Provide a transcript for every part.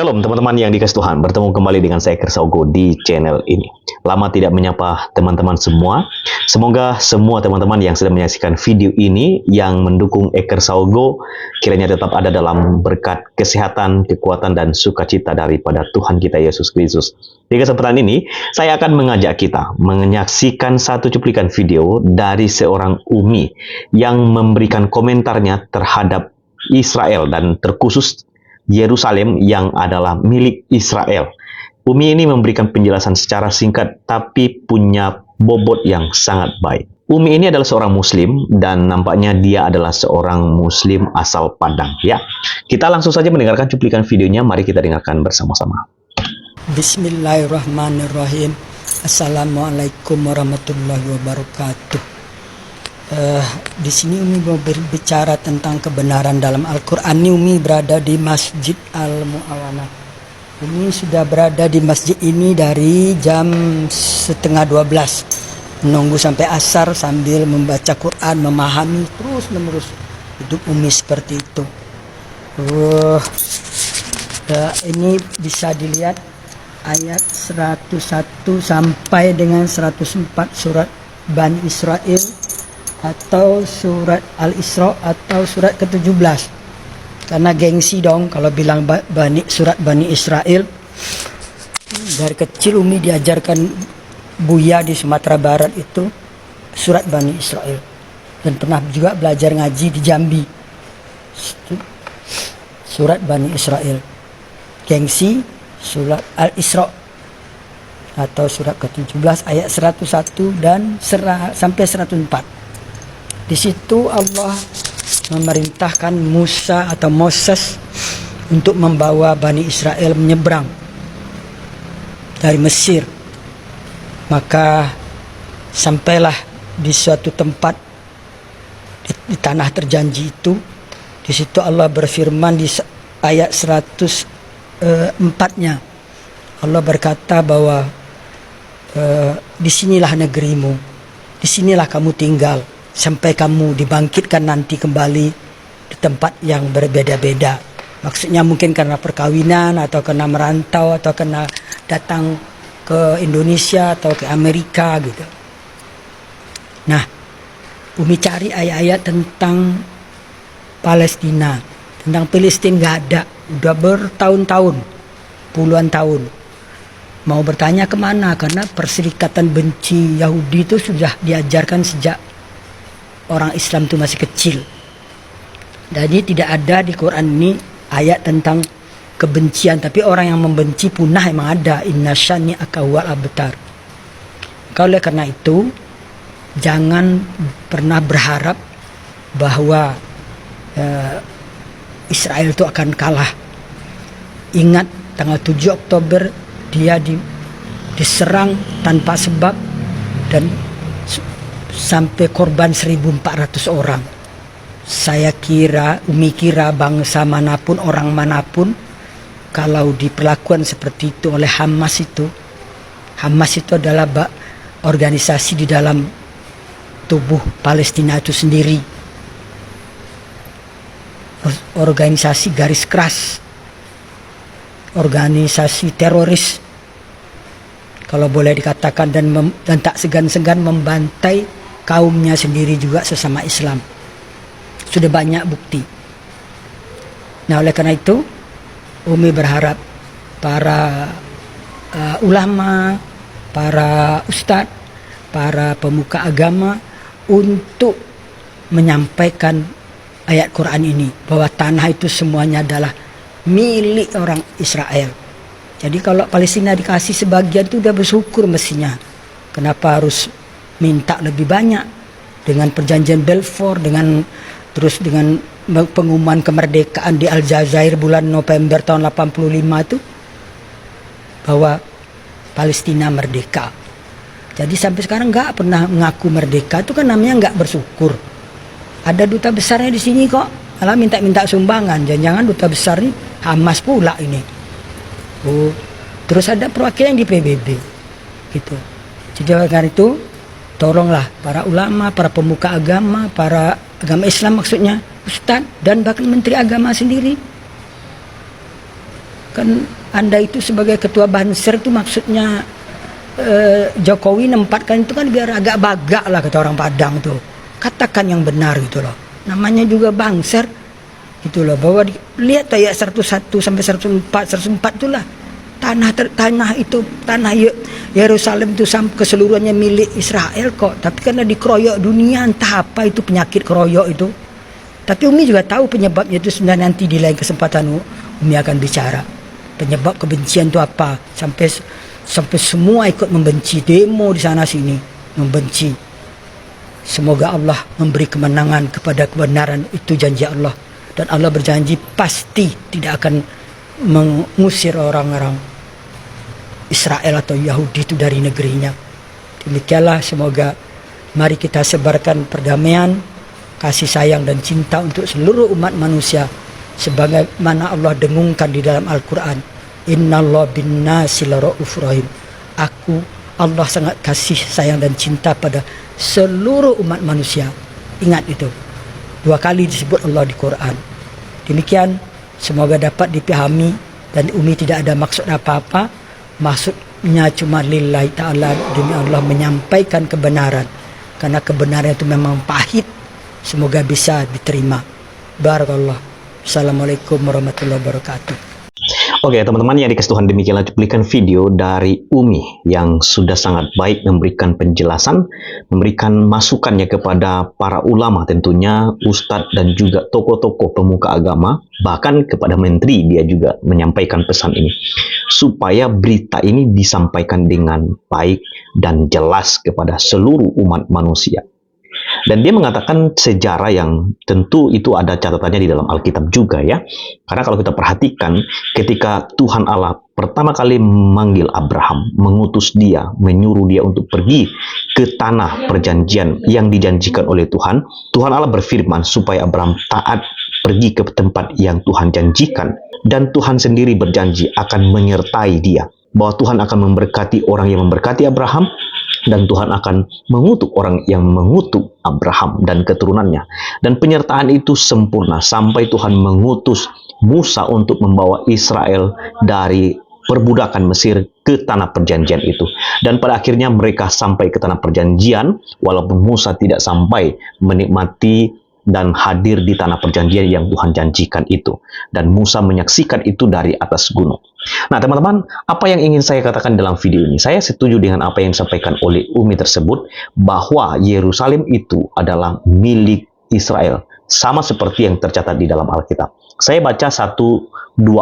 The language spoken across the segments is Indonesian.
Shalom teman-teman yang dikasih Tuhan, bertemu kembali dengan saya Kersaugo di channel ini. Lama tidak menyapa teman-teman semua. Semoga semua teman-teman yang sedang menyaksikan video ini yang mendukung Kersaugo kiranya tetap ada dalam berkat kesehatan, kekuatan dan sukacita daripada Tuhan kita Yesus Kristus. Di kesempatan ini, saya akan mengajak kita menyaksikan satu cuplikan video dari seorang Umi yang memberikan komentarnya terhadap Israel dan terkhusus Yerusalem yang adalah milik Israel. Umi ini memberikan penjelasan secara singkat tapi punya bobot yang sangat baik. Umi ini adalah seorang muslim dan nampaknya dia adalah seorang muslim asal Padang ya. Kita langsung saja mendengarkan cuplikan videonya, mari kita dengarkan bersama-sama. Bismillahirrahmanirrahim. Assalamualaikum warahmatullahi wabarakatuh. Di sini Umi mau berbicara tentang kebenaran dalam Al-Quran. Umi berada di Masjid Al-Mu'awana. Umi sudah berada di masjid ini dari jam 11:30, menunggu sampai asar sambil membaca Quran, memahami terus menerus. Hidup Umi seperti itu. Ini bisa dilihat ayat 101 sampai dengan 104 surat Bani Israel atau surat Al-Isra atau surat ke-17. Karena gengsi dong kalau bilang surat Bani Israel. Dari kecil Umi diajarkan Buya di Sumatera Barat itu surat Bani Israel. Dan pernah juga belajar ngaji di Jambi. Surat Bani Israel. Gengsi surat Al-Isra atau surat ke-17 ayat 101 dan sampai 104. Di situ Allah memerintahkan Musa atau Moses untuk membawa Bani Israel menyeberang dari Mesir. Maka sampailah di suatu tempat di tanah terjanji itu. Di situ Allah berfirman di ayat 104-nya. Allah berkata bahwa disinilah negerimu, disinilah kamu tinggal sampai kamu dibangkitkan nanti kembali di tempat yang berbeda-beda. Maksudnya mungkin karena perkawinan atau karena merantau atau karena datang ke Indonesia atau ke Amerika gitu. Nah, Umi cari ayat-ayat tentang Palestina, tentang Palestina nggak ada, udah bertahun-tahun, puluhan tahun. Mau bertanya kemana? Karena perserikatan benci Yahudi itu sudah diajarkan sejak orang Islam itu masih kecil. Jadi tidak ada di Quran ini ayat tentang kebencian, tapi orang yang membenci punah emang ada. Inna syani'aka huwal abtar. Oleh karena itu jangan pernah berharap bahwa Israel itu akan kalah. Ingat tanggal 7 Oktober dia diserang tanpa sebab dan sampai korban 1.400 orang. Umi kira bangsa manapun, orang manapun, kalau diperlakukan seperti itu oleh Hamas itu adalah organisasi di dalam tubuh Palestina itu sendiri. Organisasi garis keras, organisasi teroris, kalau boleh dikatakan, dan tak segan-segan membantai kaumnya sendiri juga sesama Islam. Sudah banyak bukti. Nah, oleh karena itu Umi berharap para ulama, para ustadz, para pemuka agama untuk menyampaikan ayat Quran ini, bahwa tanah itu semuanya adalah milik orang Israel. Jadi kalau Palestina dikasih sebagian itu udah bersyukur mestinya. Kenapa harus minta lebih banyak? Dengan perjanjian Balfour, dengan pengumuman kemerdekaan di Aljazair bulan November tahun 85 itu, bahwa Palestina merdeka. Jadi sampai sekarang nggak pernah mengaku merdeka, itu kan namanya nggak bersyukur. Ada duta besarnya di sini kok, malah minta sumbangan. Jangan-jangan duta besar ini Hamas pula ini. Terus ada perwakilan di PBB gitu. Jadi karena itu tolonglah para ulama, para pemuka agama, para agama Islam maksudnya, ustadz dan bahkan menteri agama sendiri Kan Anda itu sebagai ketua Banser itu maksudnya Jokowi nempatkan itu kan biar agak bagak lah kata orang Padang tuh. Katakan yang benar gitu loh. Namanya juga Banser gitu loh. Bahwa lihat ayat 101 sampai 104 itulah. Tanah itu tanah Yerusalem itu keseluruhannya milik Israel kok. Tapi karena dikeroyok dunia entah apa itu penyakit keroyok itu. Tapi Umi juga tahu penyebabnya itu sebenarnya, nanti di lain kesempatan Umi akan bicara. Penyebab kebencian itu apa? Sampai semua ikut membenci, demo di sana sini membenci. Semoga Allah memberi kemenangan kepada kebenaran, itu janji Allah. Dan Allah berjanji pasti tidak akan mengusir orang-orang Israel atau Yahudi itu dari negerinya. Demikianlah, semoga mari kita sebarkan perdamaian, kasih sayang dan cinta untuk seluruh umat manusia sebagaimana Allah dengungkan di dalam Al-Quran. Innallaha bin-nasi laraufur rahim. Allah sangat kasih sayang dan cinta pada seluruh umat manusia. Ingat itu. 2 kali disebut Allah di Quran. Demikian, semoga dapat dipahami dan Umi tidak ada maksud apa-apa. Maksudnya cuma lillahi ta'ala, demi Allah menyampaikan kebenaran. Karena kebenaran itu memang pahit. Semoga bisa diterima. Barakallah. Assalamualaikum warahmatullahi wabarakatuh. Oke teman-teman, yang dikasih Tuhan, demikianlah cuplikan video dari Umi yang sudah sangat baik memberikan penjelasan, memberikan masukannya kepada para ulama tentunya, ustadz dan juga tokoh-tokoh pemuka agama, bahkan kepada menteri dia juga menyampaikan pesan ini. Supaya berita ini disampaikan dengan baik dan jelas kepada seluruh umat manusia. Dan dia mengatakan sejarah yang tentu itu ada catatannya di dalam Alkitab juga ya. Karena kalau kita perhatikan ketika Tuhan Allah pertama kali memanggil Abraham, mengutus dia, menyuruh dia untuk pergi ke tanah perjanjian yang dijanjikan oleh Tuhan, Tuhan Allah berfirman supaya Abraham taat pergi ke tempat yang Tuhan janjikan. Dan Tuhan sendiri berjanji akan menyertai dia. Bahwa Tuhan akan memberkati orang yang memberkati Abraham, dan Tuhan akan mengutuk orang yang mengutuk Abraham dan keturunannya. Dan penyertaan itu sempurna sampai Tuhan mengutus Musa untuk membawa Israel dari perbudakan Mesir ke tanah perjanjian itu. Dan pada akhirnya mereka sampai ke tanah perjanjian, walaupun Musa tidak sampai menikmati dan hadir di tanah perjanjian yang Tuhan janjikan itu. Dan Musa menyaksikan itu dari atas gunung. Nah teman-teman, apa yang ingin saya katakan dalam video ini? Saya setuju dengan apa yang disampaikan oleh Umi tersebut, bahwa Yerusalem itu adalah milik Israel. Sama seperti yang tercatat di dalam Alkitab. Saya baca 1-2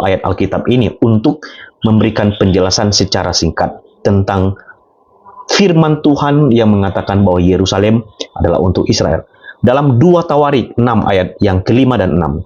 ayat Alkitab ini untuk memberikan penjelasan secara singkat tentang firman Tuhan yang mengatakan bahwa Yerusalem adalah untuk Israel. Dalam 2 Tawarik 6 ayat yang ke-5 dan 6.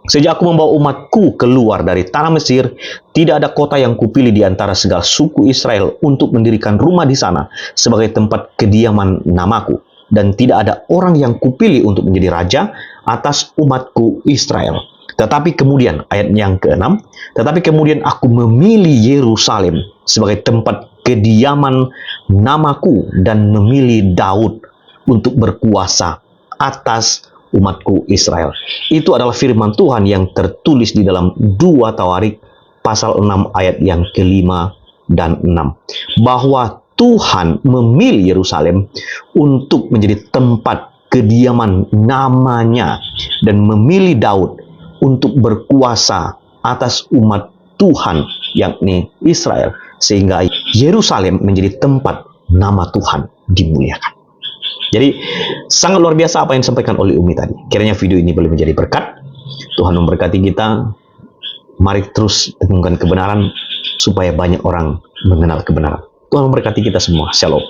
Sejak aku membawa umatku keluar dari tanah Mesir, tidak ada kota yang kupilih di antara segala suku Israel untuk mendirikan rumah di sana sebagai tempat kediaman namaku. Dan tidak ada orang yang kupilih untuk menjadi raja atas umatku Israel. Tetapi kemudian, ayat yang ke-6, tetapi kemudian aku memilih Yerusalem sebagai tempat kediaman namaku dan memilih Daud untuk berkuasa atas umatku Israel. Itu adalah firman Tuhan yang tertulis di dalam 2 Tawarik pasal 6 ayat yang ke-5 dan 6. Bahwa Tuhan memilih Yerusalem untuk menjadi tempat kediaman namanya dan memilih Daud untuk berkuasa atas umat Tuhan, yakni Israel, sehingga Yerusalem menjadi tempat nama Tuhan dimuliakan. Jadi sangat luar biasa apa yang disampaikan oleh Umi tadi. Kiranya video ini boleh menjadi berkat. Tuhan memberkati kita. Mari terus dengungkan kebenaran supaya banyak orang mengenal kebenaran. Tuhan memberkati kita semua. Shalom.